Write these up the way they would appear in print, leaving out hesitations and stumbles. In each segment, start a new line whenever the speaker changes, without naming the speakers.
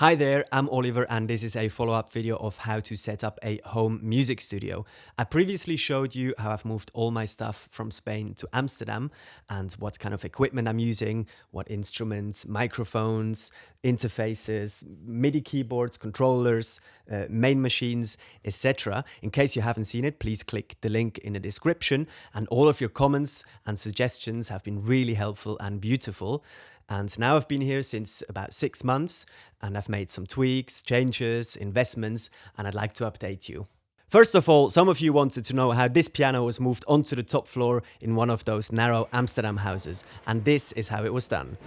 Hi there, I'm Oliver and this is a follow-up video of how to set up a home music studio. I previously showed you how I've moved all my stuff from Spain to Amsterdam and what kind of equipment I'm using, what instruments, microphones, interfaces, MIDI keyboards, controllers, main machines, etc. In case you haven't seen it, please click the link in the description, and all of your comments and suggestions have been really helpful and beautiful. And now I've been here since about 6 months and I've made some tweaks, changes, investments, and I'd like to update you. First of all, some of you wanted to know how this piano was moved onto the top floor in one of those narrow Amsterdam houses, and this is how it was done.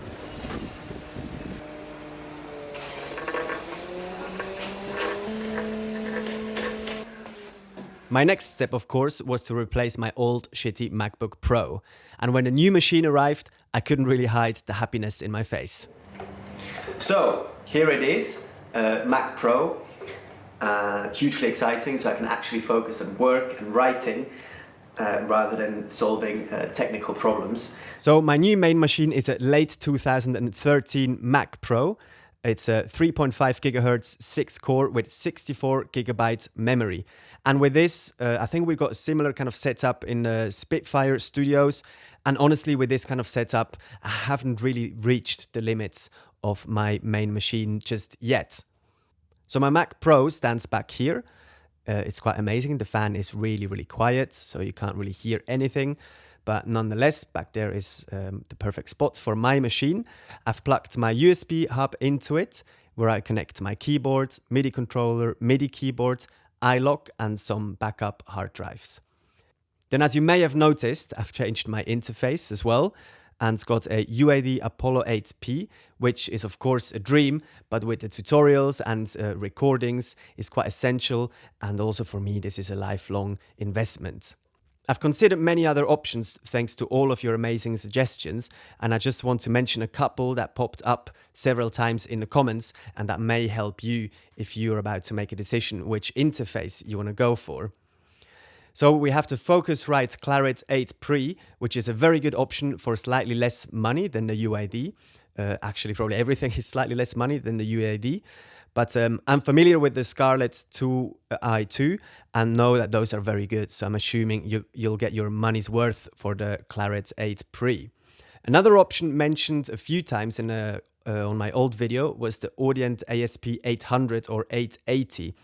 My next step, of course, was to replace my old shitty MacBook Pro. And when the new machine arrived, I couldn't really hide the happiness in my face. So, here it is, Mac Pro. Hugely exciting, so I can actually focus on work and writing rather than solving technical problems. So my new main machine is a late 2013 Mac Pro. It's a 3.5 gigahertz 6-core with 64 gigabytes memory. And with this, I think we've got a similar kind of setup in the Spitfire studios. And honestly, with this kind of setup, I haven't really reached the limits of my main machine just yet. So my Mac Pro stands back here. It's quite amazing. The fan is really, really quiet, so you can't really hear anything. But nonetheless, back there is the perfect spot for my machine. I've plugged my USB hub into it, where I connect my keyboard, MIDI controller, MIDI keyboard, iLock, and some backup hard drives. Then, as you may have noticed, I've changed my interface as well and got a UAD Apollo 8P, which is of course a dream, but with the tutorials and recordings is quite essential, and also for me this is a lifelong investment. I've considered many other options thanks to all of your amazing suggestions, and I just want to mention a couple that popped up several times in the comments and that may help you if you're about to make a decision which interface you want to go for. So we have the Focusrite Claret 8 Pre, which is a very good option for slightly less money than the UAD. Actually, probably everything is slightly less money than the UAD. But I'm familiar with the Scarlett 2i2 and know that those are very good. So I'm assuming you'll get your money's worth for the Claret 8 Pre. Another option mentioned a few times on my old video was the Audient ASP 800 or 880.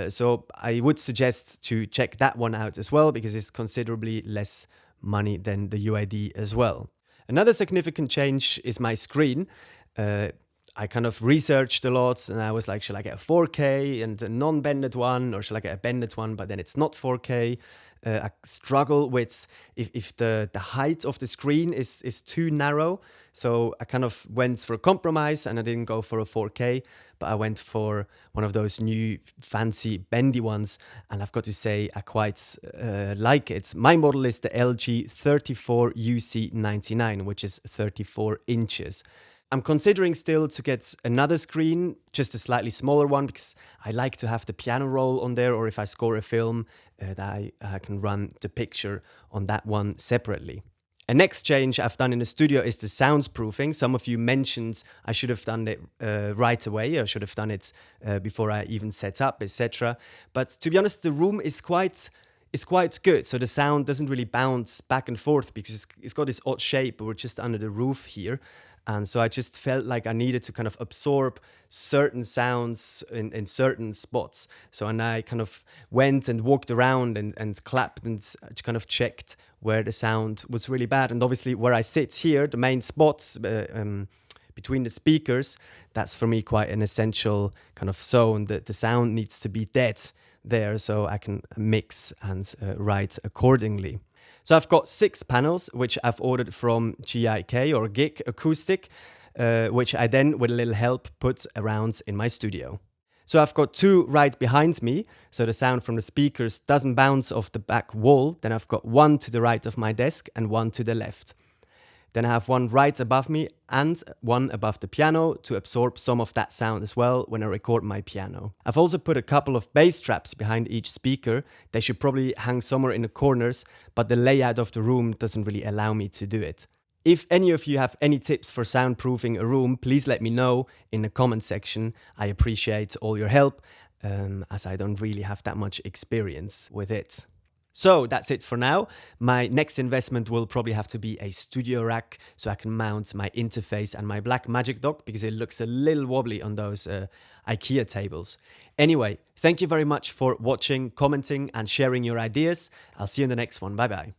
So I would suggest to check that one out as well, because it's considerably less money than the UAD as well. Another significant change is my screen. I kind of researched a lot and I was like, should I get a 4K and a non-bended one, or should I get a bended one, but then it's not 4K? I struggle with if the height of the screen is too narrow. So I kind of went for a compromise and I didn't go for a 4K, but I went for one of those new fancy bendy ones. And I've got to say, I quite like it. My model is the LG 34UC99, which is 34 inches. I'm considering still to get another screen, just a slightly smaller one, because I like to have the piano roll on there, or if I score a film, that I can run the picture on that one separately. A next change I've done in the studio is the soundproofing. Some of you mentioned I should have done it right away, or should have done it before I even set up, etc. But to be honest, the room is quite good. So the sound doesn't really bounce back and forth because it's got this odd shape. We're just under the roof here. And so I just felt like I needed to kind of absorb certain sounds in certain spots. So and I kind of went and walked around and clapped and kind of checked where the sound was really bad. And obviously where I sit here, the main spots between the speakers, that's for me quite an essential kind of zone. The sound needs to be dead there so I can mix and write accordingly. So I've got 6 panels, which I've ordered from GIK or Gig Acoustic, which I then, with a little help, put around in my studio. So I've got 2 right behind me, so the sound from the speakers doesn't bounce off the back wall. Then I've got 1 to the right of my desk and 1 to the left. Then I have 1 right above me and 1 above the piano to absorb some of that sound as well when I record my piano. I've also put a couple of bass traps behind each speaker. They should probably hang somewhere in the corners, but the layout of the room doesn't really allow me to do it. If any of you have any tips for soundproofing a room, please let me know in the comment section. I appreciate all your help, as I don't really have that much experience with it. So that's it for now. My next investment will probably have to be a studio rack so I can mount my interface and my black Magic Dock because it looks a little wobbly on those IKEA tables. Anyway, thank you very much for watching, commenting and sharing your ideas. I'll see you in the next one. Bye bye.